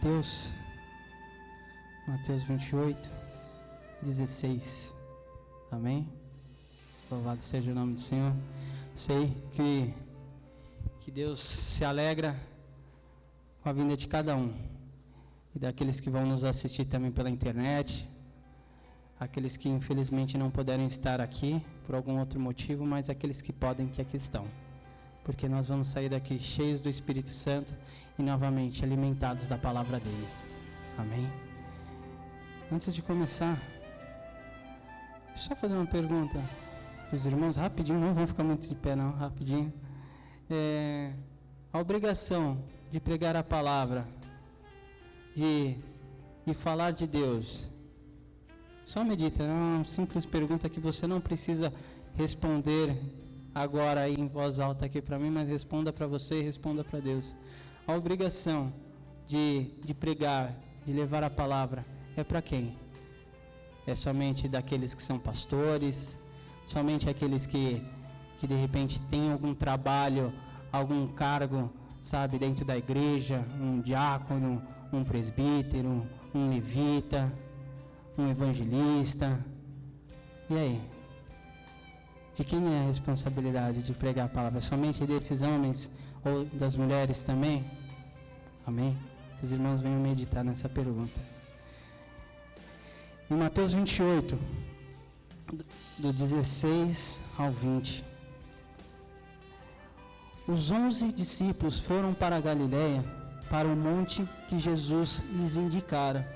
Mateus 28, 16. Amém? Louvado seja o nome do Senhor. Sei que Deus se alegra com a vinda de cada um. E daqueles que vão nos assistir também pela internet. Aqueles que infelizmente não puderem estar aqui por algum outro motivo, mas aqueles que podem, que aqui estão. Porque nós vamos sair daqui cheios do Espírito Santo e novamente alimentados da palavra dele. Amém? Antes de começar, deixa eu só fazer uma pergunta para os irmãos, rapidinho, não vão ficar muito de pé não, rapidinho. A obrigação de pregar a palavra, de falar de Deus, só medita, é uma simples pergunta que você não precisa responder agora aí em voz alta aqui para mim, mas responda para você e responda para Deus. A obrigação de pregar, de levar a palavra, é para quem? É somente daqueles que são pastores? Somente aqueles que de repente têm algum trabalho, algum cargo, sabe, dentro da igreja, um diácono, um presbítero, um levita, um evangelista? E aí? De quem é a responsabilidade de pregar a palavra? Somente desses homens ou das mulheres também? Amém? Os irmãos venham meditar nessa pergunta. Em Mateus 28, do 16 ao 20. Os 11 discípulos foram para a Galiléia, para o monte que Jesus lhes indicara.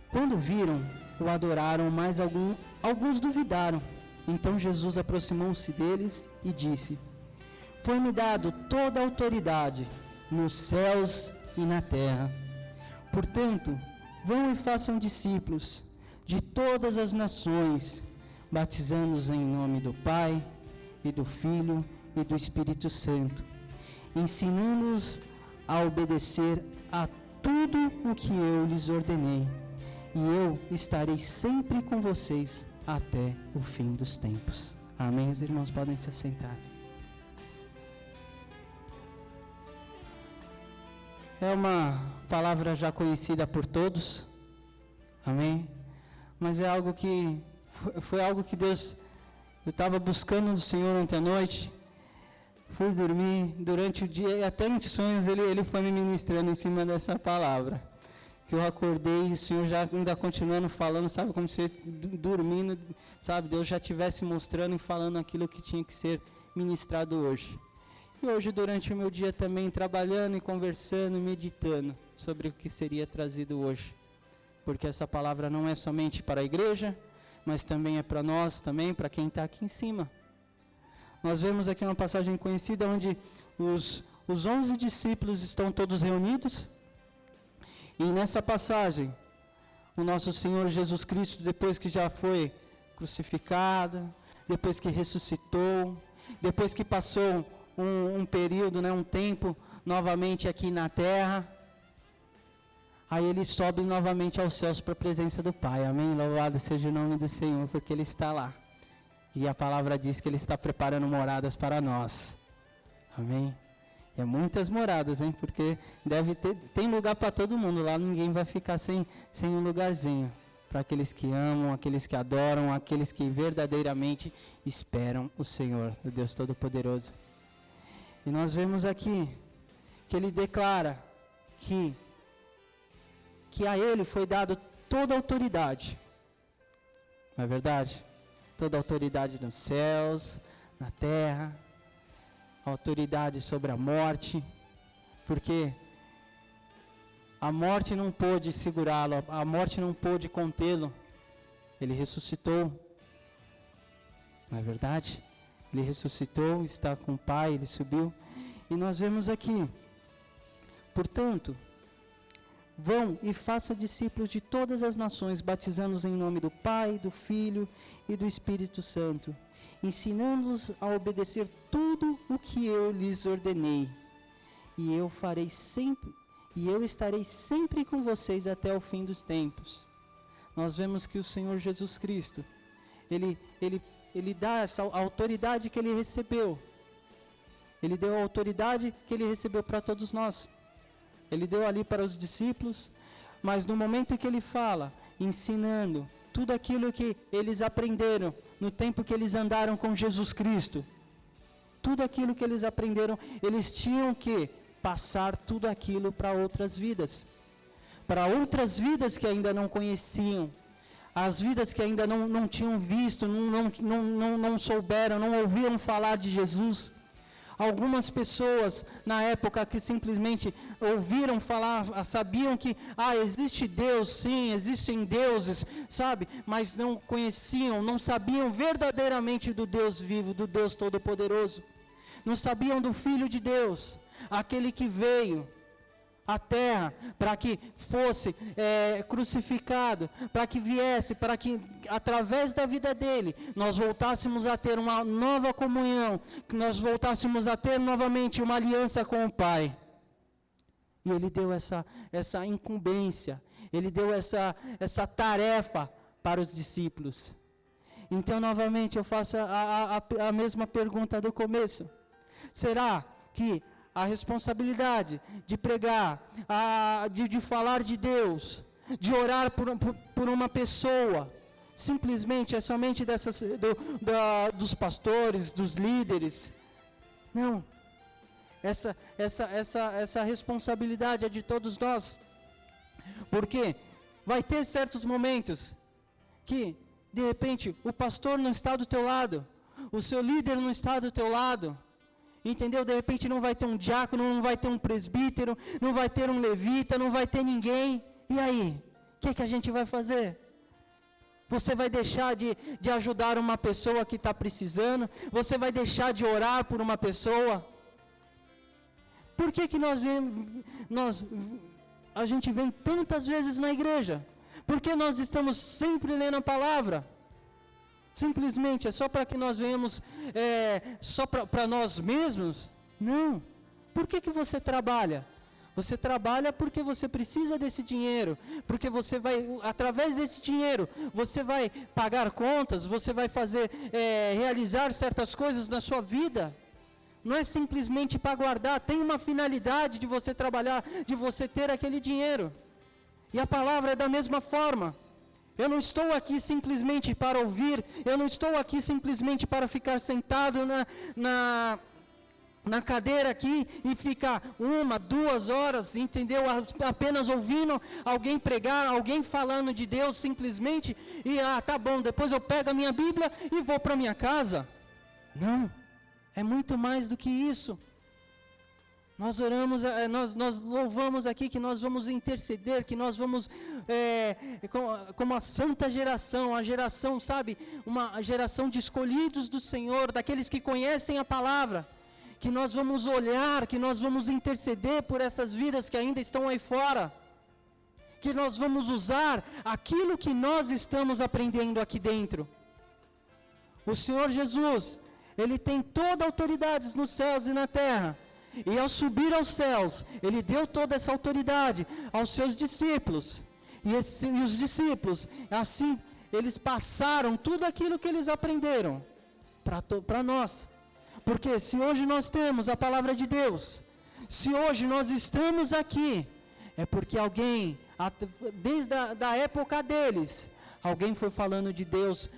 Quando viram, o adoraram, mas alguns duvidaram. Então Jesus aproximou-se deles e disse: Foi-me dado toda a autoridade nos céus e na terra. Portanto, vão e façam discípulos de todas as nações, batizando-os em nome do Pai e do Filho e do Espírito Santo, ensinando-os a obedecer a tudo o que eu lhes ordenei. E eu estarei sempre com vocês até o fim dos tempos. Amém? Os irmãos podem se assentar. É uma palavra já conhecida por todos. Amém? Mas é algo que foi algo que Deus, eu estava buscando do Senhor ontem à noite. Fui dormir durante o dia e até em sonhos ele foi me ministrando em cima dessa palavra. Que eu acordei e o Senhor já ainda continuando falando, sabe, como se dormindo, sabe, Deus já estivesse mostrando e falando aquilo que tinha que ser ministrado hoje. E hoje, durante o meu dia também, trabalhando e conversando e meditando sobre o que seria trazido hoje. Porque essa palavra não é somente para a igreja, mas também é para nós, também para quem está aqui em cima. Nós vemos aqui uma passagem conhecida onde os 11 discípulos estão todos reunidos. E nessa passagem, o nosso Senhor Jesus Cristo, depois que já foi crucificado, depois que ressuscitou, depois que passou um período, um tempo novamente aqui na terra, aí ele sobe novamente aos céus para a presença do Pai. Amém? Louvado seja o nome do Senhor, porque ele está lá. E a palavra diz que ele está preparando moradas para nós. Amém? E é muitas moradas, hein? Porque tem lugar para todo mundo. Lá ninguém vai ficar sem um lugarzinho. Para aqueles que amam, aqueles que adoram, aqueles que verdadeiramente esperam o Senhor, o Deus Todo-Poderoso. E nós vemos aqui que ele declara que a ele foi dado toda a autoridade. Não é verdade? Toda a autoridade nos céus, na terra, autoridade sobre a morte, porque a morte não pôde segurá-lo, a morte não pôde contê-lo. Ele ressuscitou, não é verdade? Ele ressuscitou, está com o Pai, ele subiu. E nós vemos aqui, portanto, vão e façam discípulos de todas as nações, batizando-os em nome do Pai, do Filho e do Espírito Santo, ensinando-os a obedecer tudo o que eu lhes ordenei. E eu estarei sempre com vocês até o fim dos tempos. Nós vemos que o Senhor Jesus Cristo, ele dá essa autoridade que ele recebeu. Ele deu a autoridade que ele recebeu para todos nós. Ele deu ali para os discípulos, mas no momento em que ele fala, ensinando tudo aquilo que eles aprenderam no tempo que eles andaram com Jesus Cristo, tudo aquilo que eles aprenderam, eles tinham que passar tudo aquilo para outras vidas que ainda não conheciam, as vidas que ainda não tinham visto, não souberam, não ouviram falar de Jesus. Algumas pessoas na época que simplesmente ouviram falar, sabiam que existe Deus, sim, existem deuses, sabe? Mas não conheciam, não sabiam verdadeiramente do Deus vivo, do Deus Todo-Poderoso. Não sabiam do Filho de Deus, aquele que veio à terra para que fosse crucificado, para que viesse, para que através da vida dele nós voltássemos a ter uma nova comunhão, que nós voltássemos a ter novamente uma aliança com o Pai. E ele deu essa incumbência, ele deu essa tarefa para os discípulos. Então novamente eu faço a mesma pergunta do começo: será que a responsabilidade de pregar, de falar de Deus, de orar por uma pessoa, simplesmente é somente dos pastores, dos líderes? Não. Essa responsabilidade é de todos nós. Porque vai ter certos momentos que, de repente, o pastor não está do teu lado, o seu líder não está do teu lado. Entendeu? De repente não vai ter um diácono, não vai ter um presbítero, não vai ter um levita, não vai ter ninguém. E aí? O que a gente vai fazer? Você vai deixar de ajudar uma pessoa que está precisando? Você vai deixar de orar por uma pessoa? Por que a gente vem tantas vezes na igreja? Porque nós estamos sempre lendo a palavra? Simplesmente é só para que nós venhamos, só para nós mesmos? Não. Por que você trabalha? Você trabalha porque você precisa desse dinheiro, porque você vai, através desse dinheiro, você vai pagar contas, você vai realizar certas coisas na sua vida. Não é simplesmente para guardar, tem uma finalidade de você trabalhar, de você ter aquele dinheiro. E a palavra é da mesma forma. Eu não estou aqui simplesmente para ouvir, eu não estou aqui simplesmente para ficar sentado na cadeira aqui e ficar 1, 2 horas, entendeu? Apenas ouvindo alguém pregar, alguém falando de Deus simplesmente, e tá bom, depois eu pego a minha Bíblia e vou para minha casa. Não, é muito mais do que isso. Nós oramos, nós louvamos aqui que nós vamos interceder, que nós vamos, como a santa geração, a geração, sabe, uma geração de escolhidos do Senhor, daqueles que conhecem a palavra, que nós vamos olhar, que nós vamos interceder por essas vidas que ainda estão aí fora, que nós vamos usar aquilo que nós estamos aprendendo aqui dentro. O Senhor Jesus, Ele tem toda a autoridade nos céus e na terra. E ao subir aos céus, Ele deu toda essa autoridade aos seus discípulos. E os discípulos, assim, eles passaram tudo aquilo que eles aprenderam para nós. Porque se hoje nós temos a palavra de Deus, se hoje nós estamos aqui, é porque alguém, desde a época deles, alguém foi falando de Deus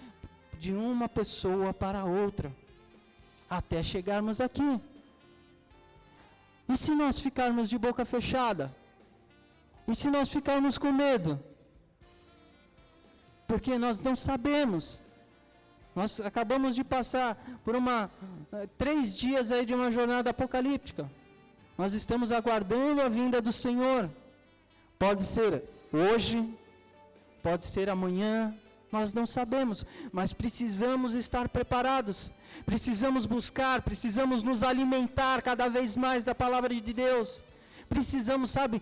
de uma pessoa para outra, até chegarmos aqui. E se nós ficarmos de boca fechada? E se nós ficarmos com medo? Porque nós não sabemos. Nós acabamos de passar por 3 dias aí de uma jornada apocalíptica. Nós estamos aguardando a vinda do Senhor. Pode ser hoje, pode ser amanhã, nós não sabemos, mas precisamos estar preparados. Precisamos buscar, precisamos nos alimentar cada vez mais da palavra de Deus. Precisamos, sabe,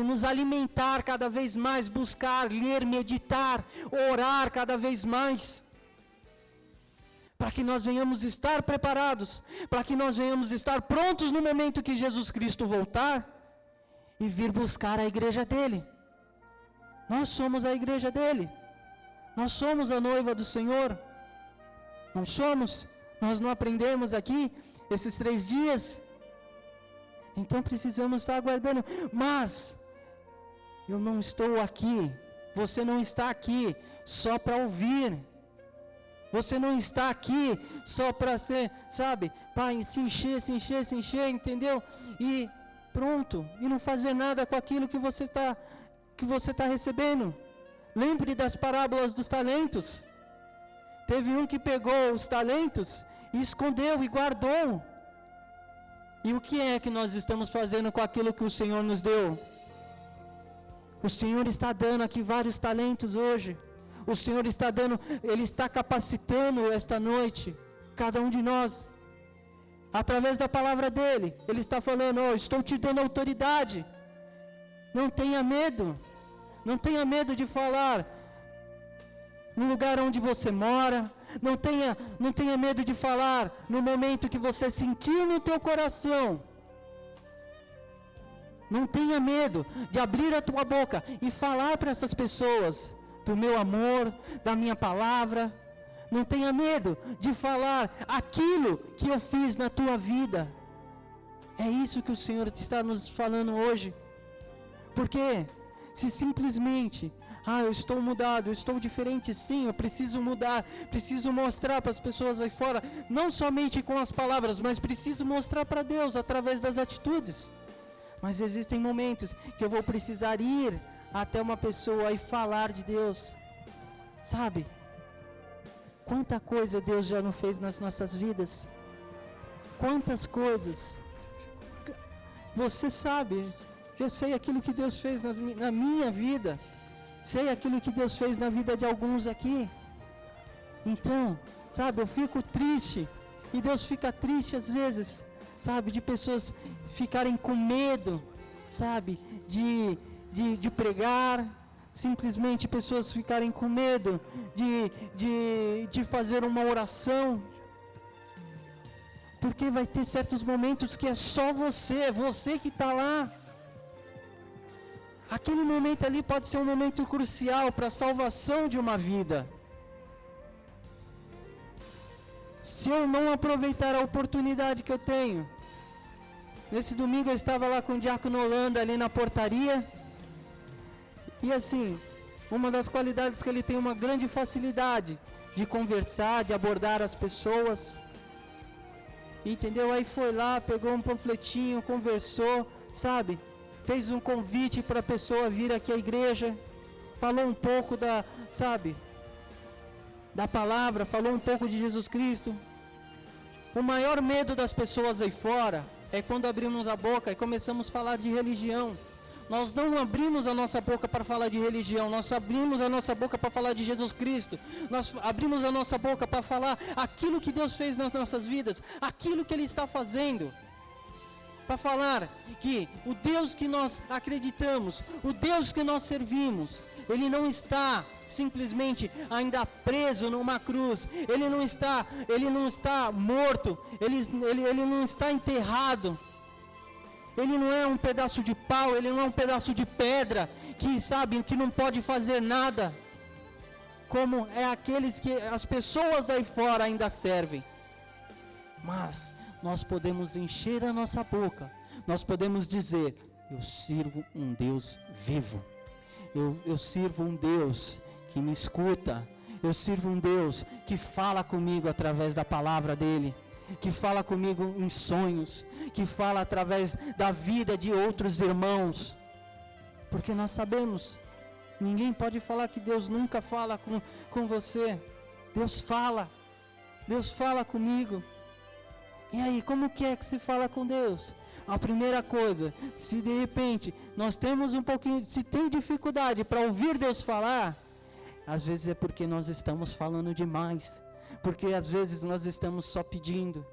nos alimentar cada vez mais, buscar, ler, meditar, orar cada vez mais. Para que nós venhamos estar preparados, para que nós venhamos estar prontos no momento que Jesus Cristo voltar e vir buscar a igreja dele. Nós somos a igreja dele. Nós somos a noiva do Senhor. Não somos? Nós não aprendemos aqui esses 3 dias? Então precisamos estar aguardando. Mas eu não estou aqui, você não está aqui só para ouvir. Você não está aqui só para ser, sabe, para se encher, entendeu? E pronto, e não fazer nada com aquilo que você está recebendo. Lembre das parábolas dos talentos. Teve um que pegou os talentos e escondeu e guardou. E o que é que nós estamos fazendo com aquilo que o Senhor nos deu? O Senhor está dando aqui vários talentos hoje. O Senhor está dando, Ele está capacitando esta noite, cada um de nós. Através da palavra dEle, Ele está falando, estou te dando autoridade. Não tenha medo. Não tenha medo de falar no lugar onde você mora. Não tenha medo de falar no momento que você sentir no teu coração. Não tenha medo de abrir a tua boca e falar para essas pessoas do meu amor, da minha palavra. Não tenha medo de falar aquilo que eu fiz na tua vida. É isso que o Senhor está nos falando hoje. Porque se simplesmente, eu estou mudado, eu estou diferente, sim, eu preciso mudar, preciso mostrar para as pessoas aí fora, não somente com as palavras, mas preciso mostrar para Deus através das atitudes. Mas existem momentos que eu vou precisar ir até uma pessoa e falar de Deus. Sabe? Quanta coisa Deus já não fez nas nossas vidas. Quantas coisas. Você sabe, eu sei aquilo que Deus fez na minha vida. Sei aquilo que Deus fez na vida de alguns aqui. Então, sabe, eu fico triste. E Deus fica triste às vezes, sabe, de pessoas ficarem com medo, sabe, de pregar. Simplesmente pessoas ficarem com medo de fazer uma oração. Porque vai ter certos momentos que é só você que está lá. Aquele momento ali pode ser um momento crucial para a salvação de uma vida. Se eu não aproveitar a oportunidade que eu tenho. Nesse domingo eu estava lá com o diácono Holanda ali na portaria. E assim, uma das qualidades que ele tem uma grande facilidade de conversar, de abordar as pessoas. Entendeu? Aí foi lá, pegou um panfletinho, conversou, sabe? Fez um convite para a pessoa vir aqui à igreja. Falou um pouco da palavra, falou um pouco de Jesus Cristo. O maior medo das pessoas aí fora é quando abrimos a boca e começamos a falar de religião. Nós não abrimos a nossa boca para falar de religião, nós abrimos a nossa boca para falar de Jesus Cristo. Nós abrimos a nossa boca para falar aquilo que Deus fez nas nossas vidas, aquilo que Ele está fazendo. Para falar que o Deus que nós acreditamos, o Deus que nós servimos, Ele não está simplesmente ainda preso numa cruz, Ele não está morto, Ele não está enterrado. Ele não é um pedaço de pau, Ele não é um pedaço de pedra, que não pode fazer nada, como é aqueles que as pessoas aí fora ainda servem. Mas nós podemos encher a nossa boca, nós podemos dizer, eu sirvo um Deus vivo, eu sirvo um Deus que me escuta, eu sirvo um Deus que fala comigo através da palavra dEle, que fala comigo em sonhos, que fala através da vida de outros irmãos, porque nós sabemos, ninguém pode falar que Deus nunca fala com você. Deus fala comigo. E aí, como que é que se fala com Deus? A primeira coisa, se de repente nós temos se tem dificuldade para ouvir Deus falar, às vezes é porque nós estamos falando demais. Porque às vezes nós estamos só pedindo.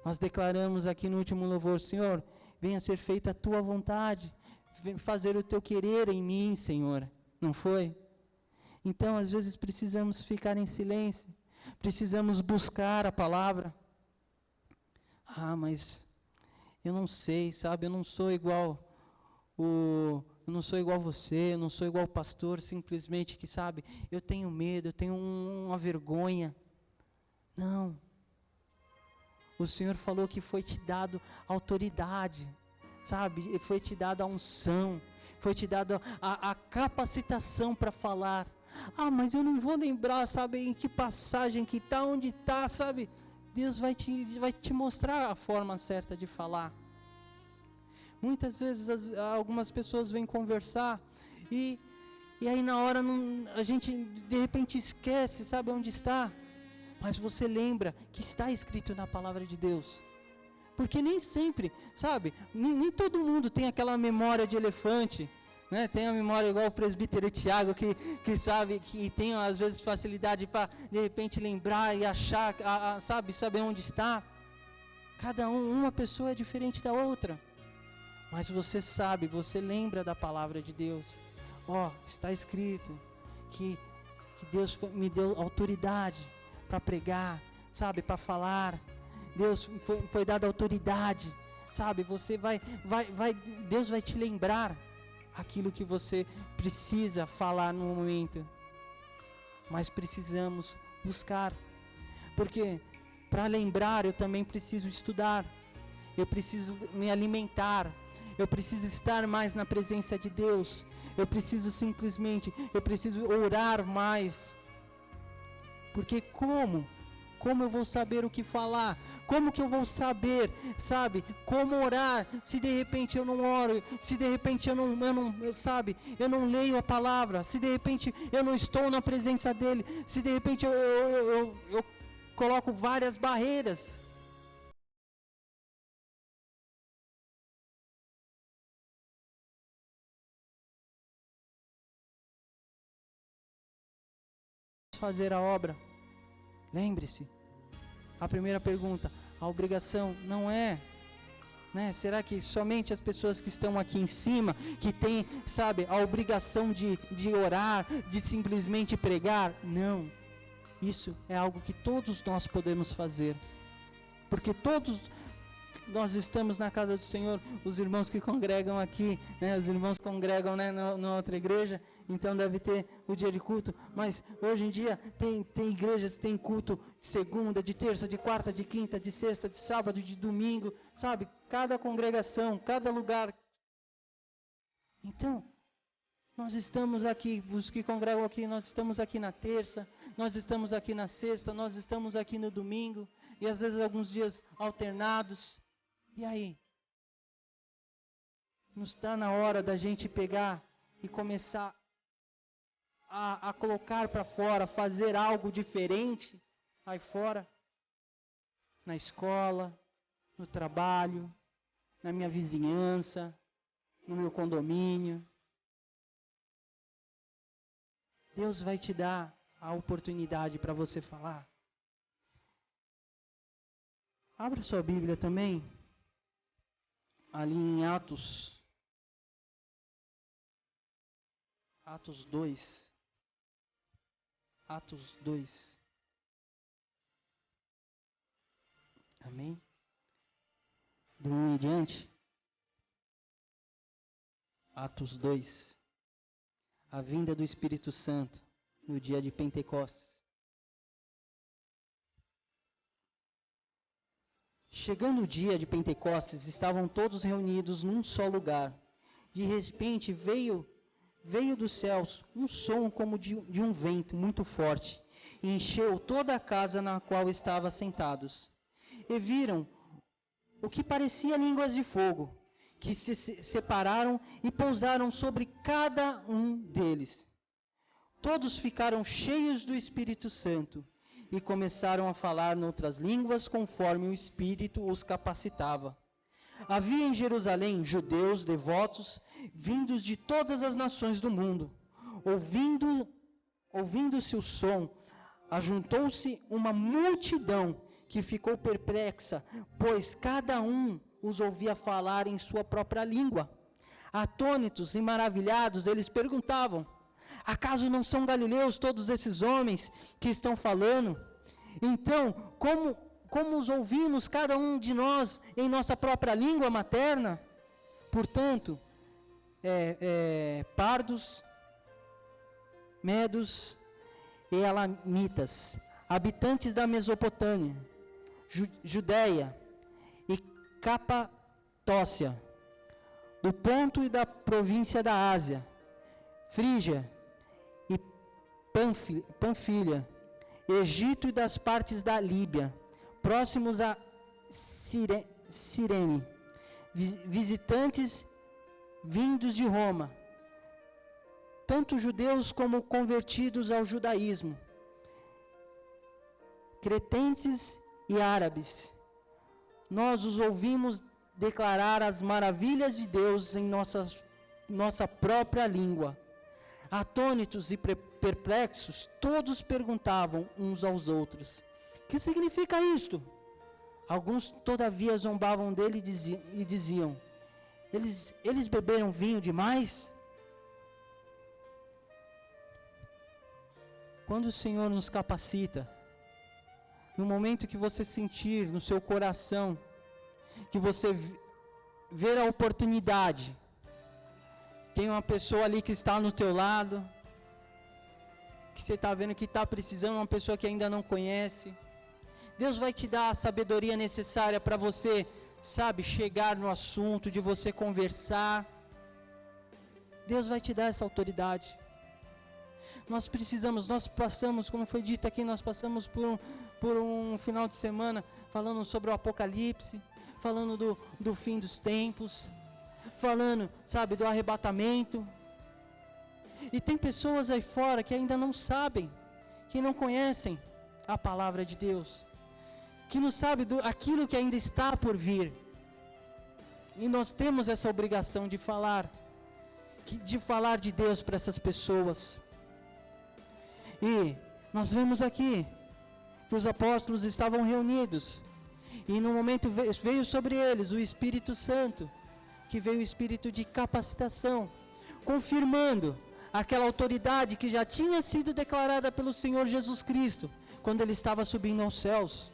Nós declaramos aqui no último louvor, Senhor, venha ser feita a tua vontade, venha fazer o teu querer em mim, Senhor. Não foi? Então às vezes precisamos ficar em silêncio, precisamos buscar a palavra. Mas eu não sei, sabe, eu não sou igual você, eu não sou igual o pastor, simplesmente que, sabe, eu tenho medo, eu tenho uma vergonha. Não. O Senhor falou que foi te dado autoridade. sabe? Foi te dada a unção, foi te dada a capacitação para falar. Ah, mas eu não vou lembrar, sabe, em que passagem que está, onde está, sabe? Deus vai te mostrar a forma certa de falar. Muitas vezes algumas pessoas vêm conversar e aí na hora a gente de repente esquece, sabe onde está? Mas você lembra que está escrito na palavra de Deus. Porque nem sempre, sabe, nem todo mundo tem aquela memória de elefante, né? Tem a memória igual o presbítero Tiago, que sabe, que tem às vezes facilidade para de repente lembrar e achar, saber onde está. Cada uma pessoa é diferente da outra. Mas você sabe, você lembra da palavra de Deus. Está escrito que Deus me deu autoridade para pregar, sabe, para falar. Deus foi dada autoridade, sabe, Deus vai te lembrar aquilo que você precisa falar no momento. Mas precisamos buscar, porque para lembrar eu também preciso estudar, eu preciso me alimentar, eu preciso estar mais na presença de Deus, eu preciso orar mais, porque como eu vou saber o que falar? Como que eu vou saber, sabe, como orar, se de repente eu não oro, se de repente eu não leio a palavra, se de repente eu não estou na presença dele, se de repente eu coloco várias barreiras. Fazer a obra. Lembre-se, a primeira pergunta, a obrigação não é, né? Será que somente as pessoas que estão aqui em cima, que têm, sabe, a obrigação de orar, de simplesmente pregar? Não, isso é algo que todos nós podemos fazer, porque todos nós estamos na casa do Senhor, os irmãos que congregam aqui, né? Os irmãos congregam, né, na outra igreja, então deve ter o dia de culto, mas hoje em dia tem igrejas que tem culto de segunda, de terça, de quarta, de quinta, de sexta, de sábado, de domingo, sabe? Cada congregação, cada lugar. Então, nós estamos aqui, os que congregam aqui, nós estamos aqui na terça, nós estamos aqui na sexta, nós estamos aqui no domingo, e às vezes alguns dias alternados. E aí? Não está na hora da gente pegar e começar a colocar para fora, fazer algo diferente aí fora? Na escola, no trabalho, na minha vizinhança, no meu condomínio. Deus vai te dar a oportunidade para você falar. Abra sua Bíblia também, ali em Atos 2. Atos 2. Amém? Do 1 em diante. Atos 2. A vinda do Espírito Santo no dia de Pentecostes. Chegando o dia de Pentecostes, estavam todos reunidos num só lugar. De repente veio dos céus um som como de um vento muito forte, e encheu toda a casa na qual estavam sentados. E viram o que parecia línguas de fogo, que se separaram e pousaram sobre cada um deles. Todos ficaram cheios do Espírito Santo e começaram a falar noutras línguas conforme o Espírito os capacitava. Havia em Jerusalém judeus devotos vindos de todas as nações do mundo. Ouvindo-se o som, ajuntou-se uma multidão que ficou perplexa, pois cada um os ouvia falar em sua própria língua. Atônitos e maravilhados, eles perguntavam: acaso não são galileus todos esses homens que estão falando? Então, como os ouvimos cada um de nós em nossa própria língua materna? Portanto, pardos, medos e elamitas, habitantes da Mesopotâmia, Judéia e Capadócia, do Ponto e da província da Ásia, Frígia e Panfilha, Egito e das partes da Líbia, próximos a Cirene, visitantes vindos de Roma, tanto judeus como convertidos ao judaísmo, cretenses e árabes. Nós os ouvimos declarar as maravilhas de Deus em nossa própria língua. Atônitos e perplexos, todos perguntavam uns aos outros: que significa isto? Alguns, todavia, zombavam dele e diziam: eles beberam vinho demais? Quando o Senhor nos capacita, no momento que você sentir no seu coração, que você ver a oportunidade, tem uma pessoa ali que está no teu lado, que você está vendo que está precisando, uma pessoa que ainda não conhece, Deus vai te dar a sabedoria necessária para você, sabe, chegar no assunto, de você conversar. Deus vai te dar essa autoridade. Nós passamos, como foi dito aqui, nós passamos por um final de semana falando sobre o Apocalipse, falando do fim dos tempos, falando, sabe, do arrebatamento. E tem pessoas aí fora que ainda não sabem, que não conhecem a palavra de Deus, que não sabem aquilo que ainda está por vir. E nós temos essa obrigação de falar de Deus para essas pessoas. E nós vemos aqui que os apóstolos estavam reunidos, e no momento veio sobre eles o Espírito Santo, que veio o Espírito de capacitação, confirmando aquela autoridade que já tinha sido declarada pelo Senhor Jesus Cristo, quando Ele estava subindo aos céus.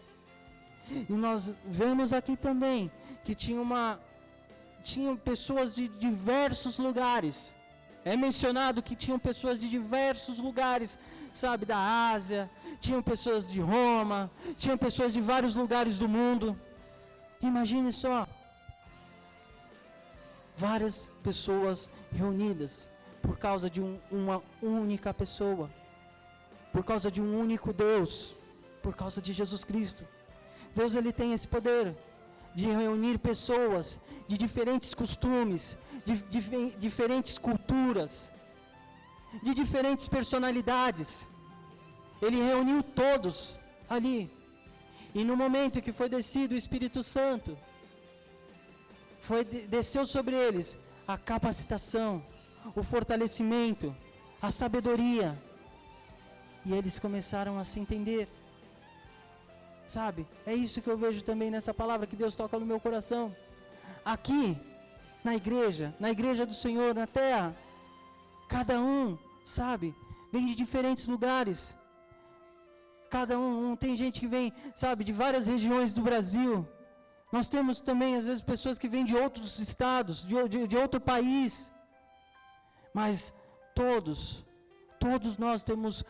E nós vemos aqui também, que tinham pessoas de diversos lugares. É mencionado que tinham pessoas de diversos lugares, sabe, da Ásia, tinham pessoas de Roma, tinham pessoas de vários lugares do mundo. Imagine só, várias pessoas reunidas por causa de uma única pessoa, por causa de um único Deus, por causa de Jesus Cristo. Deus, Ele tem esse poder de reunir pessoas de diferentes costumes, de diferentes culturas, de diferentes personalidades. Ele reuniu todos ali. E no momento que foi descido o Espírito Santo, desceu sobre eles a capacitação, o fortalecimento, a sabedoria. E eles começaram a se entender. Sabe, é isso que eu vejo também nessa palavra que Deus toca no meu coração. Aqui, na igreja do Senhor, na terra, cada um, sabe, vem de diferentes lugares. Cada um, tem gente que vem, sabe, de várias regiões do Brasil. Nós temos também, às vezes, pessoas que vêm de outros estados, de outro país. Mas todos nós temos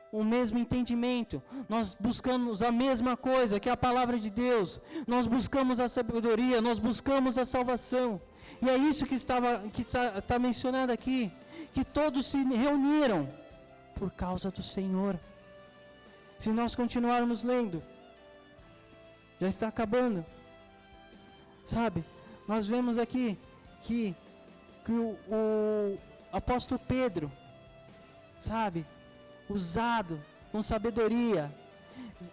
o mesmo entendimento, nós buscamos a mesma coisa, que é a palavra de Deus, nós buscamos a sabedoria, nós buscamos a salvação, e é isso que está mencionado aqui, que todos se reuniram por causa do Senhor. Se nós continuarmos lendo, já está acabando, sabe, nós vemos aqui que o apóstolo Pedro, sabe, usado com sabedoria,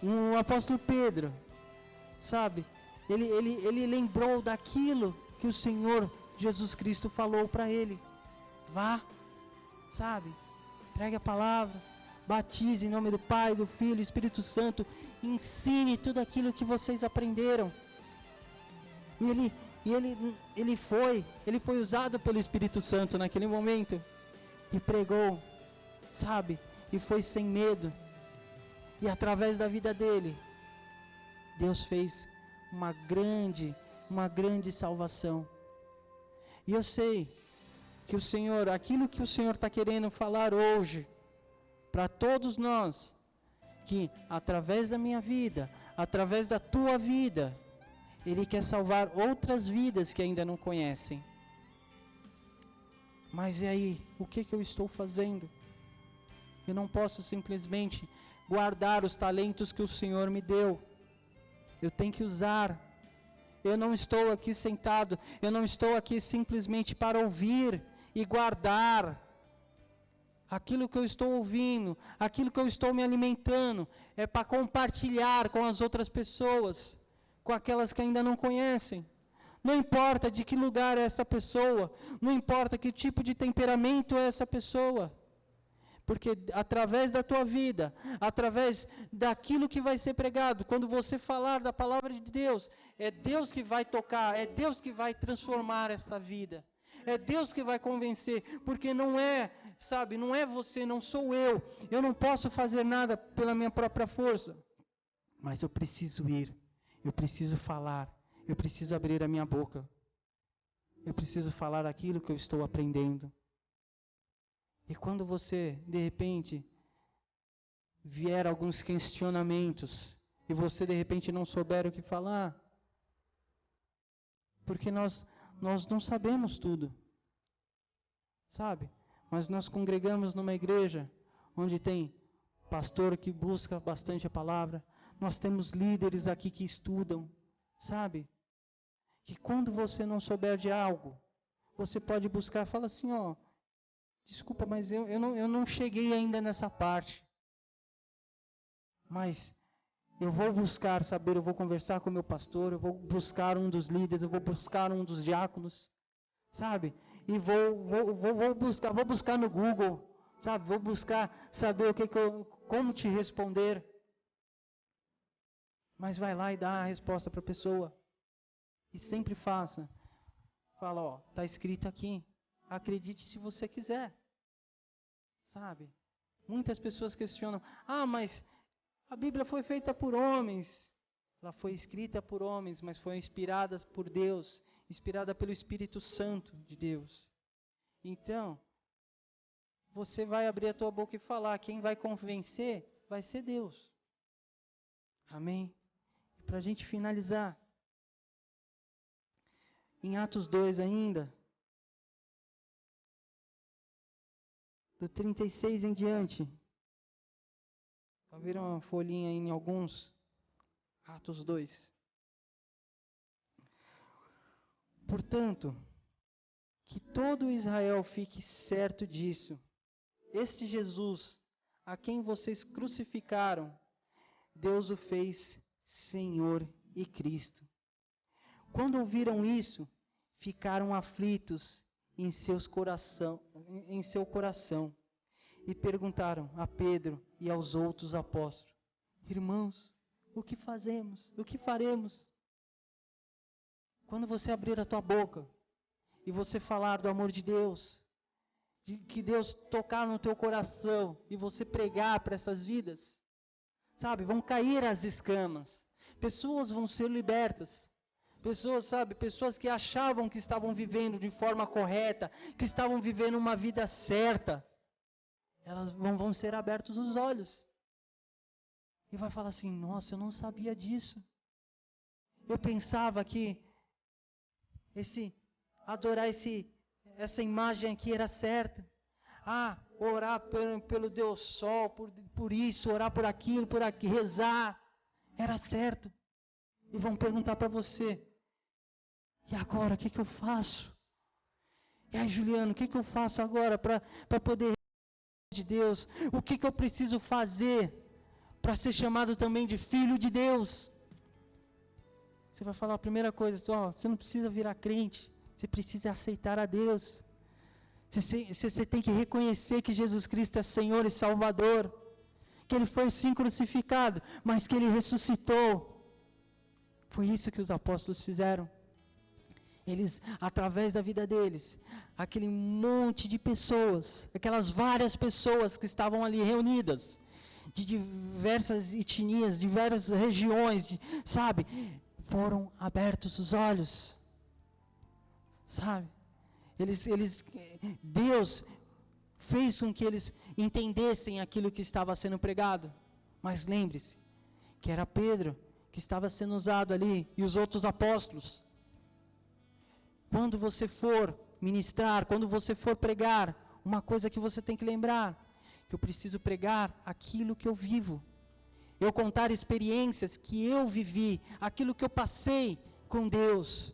o apóstolo Pedro, sabe, ele lembrou daquilo que o Senhor Jesus Cristo falou para ele: vá, sabe, pregue a palavra, batize em nome do Pai, do Filho e do Espírito Santo, ensine tudo aquilo que vocês aprenderam. E ele foi usado pelo Espírito Santo naquele momento, e pregou, sabe, e foi sem medo, e através da vida dele, Deus fez uma grande salvação. E eu sei que o Senhor, aquilo que o Senhor está querendo falar hoje, para todos nós, que através da minha vida, através da tua vida, Ele quer salvar outras vidas que ainda não conhecem. Mas e aí, o que eu estou fazendo? Eu não posso simplesmente guardar os talentos que o Senhor me deu. Eu tenho que usar. Eu não estou aqui sentado, eu não estou aqui simplesmente para ouvir e guardar. Aquilo que eu estou ouvindo, aquilo que eu estou me alimentando, é para compartilhar com as outras pessoas, com aquelas que ainda não conhecem. Não importa de que lugar é essa pessoa, não importa que tipo de temperamento é essa pessoa, porque através da tua vida, através daquilo que vai ser pregado, quando você falar da palavra de Deus, é Deus que vai tocar, é Deus que vai transformar essa vida, é Deus que vai convencer, porque não é, sabe, não é você, não sou eu não posso fazer nada pela minha própria força, mas eu preciso ir, eu preciso falar, eu preciso abrir a minha boca. Eu preciso falar aquilo que eu estou aprendendo. E quando você, de repente, vier alguns questionamentos, e você de repente não souber o que falar, porque nós não sabemos tudo. Sabe? Mas nós congregamos numa igreja onde tem pastor que busca bastante a palavra, nós temos líderes aqui que estudam, sabe? Que quando você não souber de algo, você pode buscar, fala assim, desculpa, mas eu não cheguei ainda nessa parte. Mas eu vou buscar saber, eu vou conversar com o meu pastor, eu vou buscar um dos líderes, eu vou buscar um dos diáconos, sabe? E vou buscar no Google, sabe? Vou buscar saber como te responder. Mas vai lá e dá a resposta para a pessoa. E sempre faça. Fala, está escrito aqui. Acredite se você quiser. Sabe? Muitas pessoas questionam, mas a Bíblia foi feita por homens. Ela foi escrita por homens, mas foi inspirada por Deus, inspirada pelo Espírito Santo de Deus. Então, você vai abrir a tua boca e falar, quem vai convencer vai ser Deus. Amém? E para a gente finalizar, em Atos 2 ainda, do 36 em diante, só viram uma folhinha aí em alguns, Atos 2. Portanto, que todo Israel fique certo disso, este Jesus, a quem vocês crucificaram, Deus o fez Senhor e Cristo. Quando ouviram isso, ficaram aflitos em seu coração e perguntaram a Pedro e aos outros apóstolos: irmãos, o que fazemos? O que faremos? Quando você abrir a tua boca e você falar do amor de Deus, de que Deus tocar no teu coração e você pregar para essas vidas, sabe, vão cair as escamas, pessoas vão ser libertas. Pessoas que achavam que estavam vivendo de forma correta, que estavam vivendo uma vida certa, elas vão ser abertos os olhos. E vai falar assim, nossa, eu não sabia disso. Eu pensava que adorar essa imagem aqui era certa. Orar pelo Deus Sol, por isso, orar por aquilo, rezar, era certo. E vão perguntar para você, e agora, o que eu faço? E aí, Juliano, o que eu faço agora para poder de Deus? O que eu preciso fazer para ser chamado também de filho de Deus? Você vai falar a primeira coisa, você não precisa virar crente, você precisa aceitar a Deus. Você tem que reconhecer que Jesus Cristo é Senhor e Salvador, que Ele foi sim crucificado, mas que Ele ressuscitou. Foi isso que os apóstolos fizeram. Eles, através da vida deles, aquele monte de pessoas, aquelas várias pessoas que estavam ali reunidas, de diversas etnias, diversas regiões, foram abertos os olhos, Deus fez com que eles entendessem aquilo que estava sendo pregado, mas lembre-se, que era Pedro que estava sendo usado ali, e os outros apóstolos. Quando você for ministrar, quando você for pregar, uma coisa que você tem que lembrar, que eu preciso pregar aquilo que eu vivo. Eu contar experiências que eu vivi, aquilo que eu passei com Deus.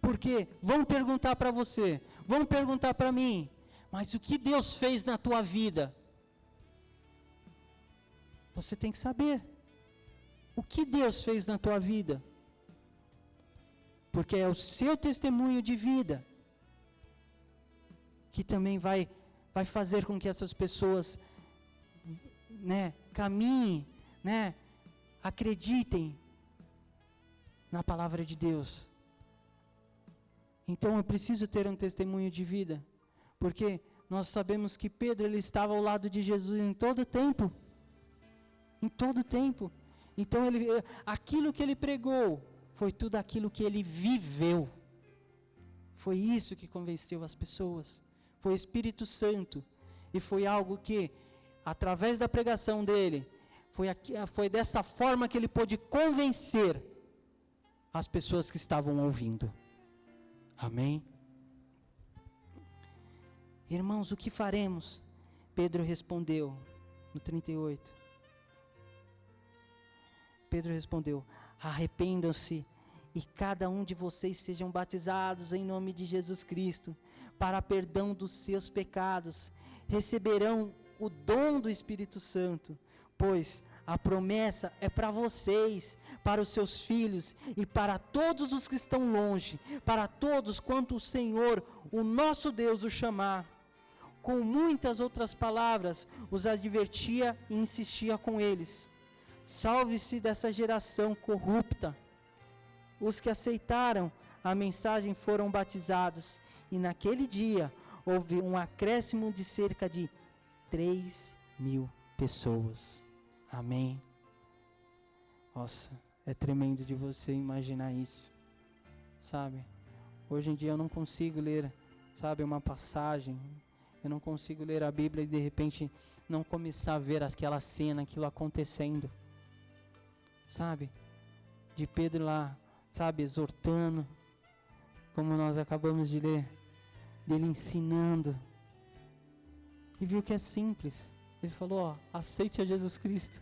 Porque vão perguntar para você, vão perguntar para mim, mas o que Deus fez na tua vida? Você tem que saber. O que Deus fez na tua vida? Porque é o seu testemunho de vida que também vai fazer com que essas pessoas, caminhem, acreditem na palavra de Deus. Então eu preciso ter um testemunho de vida, porque nós sabemos que Pedro, ele estava ao lado de Jesus em todo tempo. Em todo tempo. Então aquilo que ele pregou foi tudo aquilo que ele viveu. Foi isso que convenceu as pessoas. Foi o Espírito Santo. E foi algo que, através da pregação dele, foi dessa forma que ele pôde convencer as pessoas que estavam ouvindo. Amém? Irmãos, o que faremos? Pedro respondeu, no 38. Pedro respondeu: arrependam-se e cada um de vocês sejam batizados em nome de Jesus Cristo, para perdão dos seus pecados. Receberão o dom do Espírito Santo, pois a promessa é para vocês, para os seus filhos e para todos os que estão longe, para todos quanto o Senhor, o nosso Deus, o chamar. Com muitas outras palavras, os advertia e insistia com eles: salve-se dessa geração corrupta. Os que aceitaram a mensagem foram batizados, e naquele dia houve um acréscimo de cerca de 3.000 pessoas. Amém? Nossa, é tremendo de você imaginar isso, sabe? Hoje em dia eu não consigo ler, sabe, uma passagem, eu não consigo ler a Bíblia e de repente não começar a ver aquela cena, aquilo acontecendo, sabe? De Pedro lá, sabe, exortando, como nós acabamos de ler, dele ensinando, e viu que é simples. Ele falou: aceite a Jesus Cristo.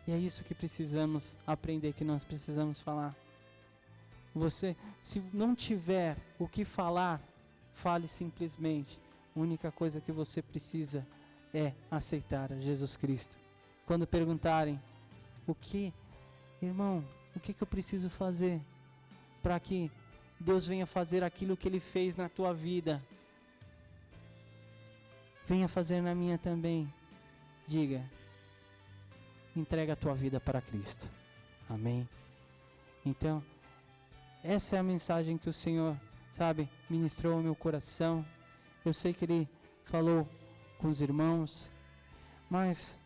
E é isso que precisamos aprender, que nós precisamos falar. Você, se não tiver o que falar, fale simplesmente. A única coisa que você precisa é aceitar a Jesus Cristo. Quando perguntarem: irmão, o que eu preciso fazer para que Deus venha fazer aquilo que Ele fez na tua vida? Venha fazer na minha também. Diga: entrega a tua vida para Cristo. Amém? Então, essa é a mensagem que o Senhor, sabe, ministrou ao meu coração. Eu sei que Ele falou com os irmãos, mas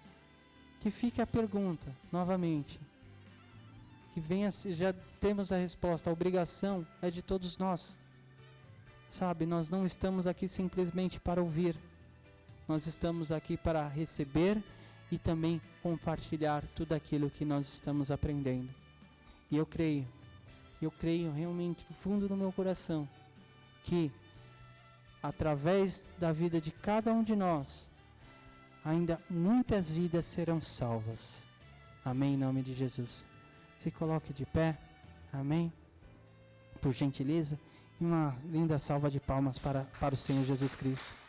que fique a pergunta novamente. Que venha, já temos a resposta, a obrigação é de todos nós. Sabe, nós não estamos aqui simplesmente para ouvir. Nós estamos aqui para receber e também compartilhar tudo aquilo que nós estamos aprendendo. E eu creio realmente do fundo do meu coração que através da vida de cada um de nós, ainda muitas vidas serão salvas. Amém, em nome de Jesus. Se coloque de pé, amém, por gentileza, e uma linda salva de palmas para o Senhor Jesus Cristo.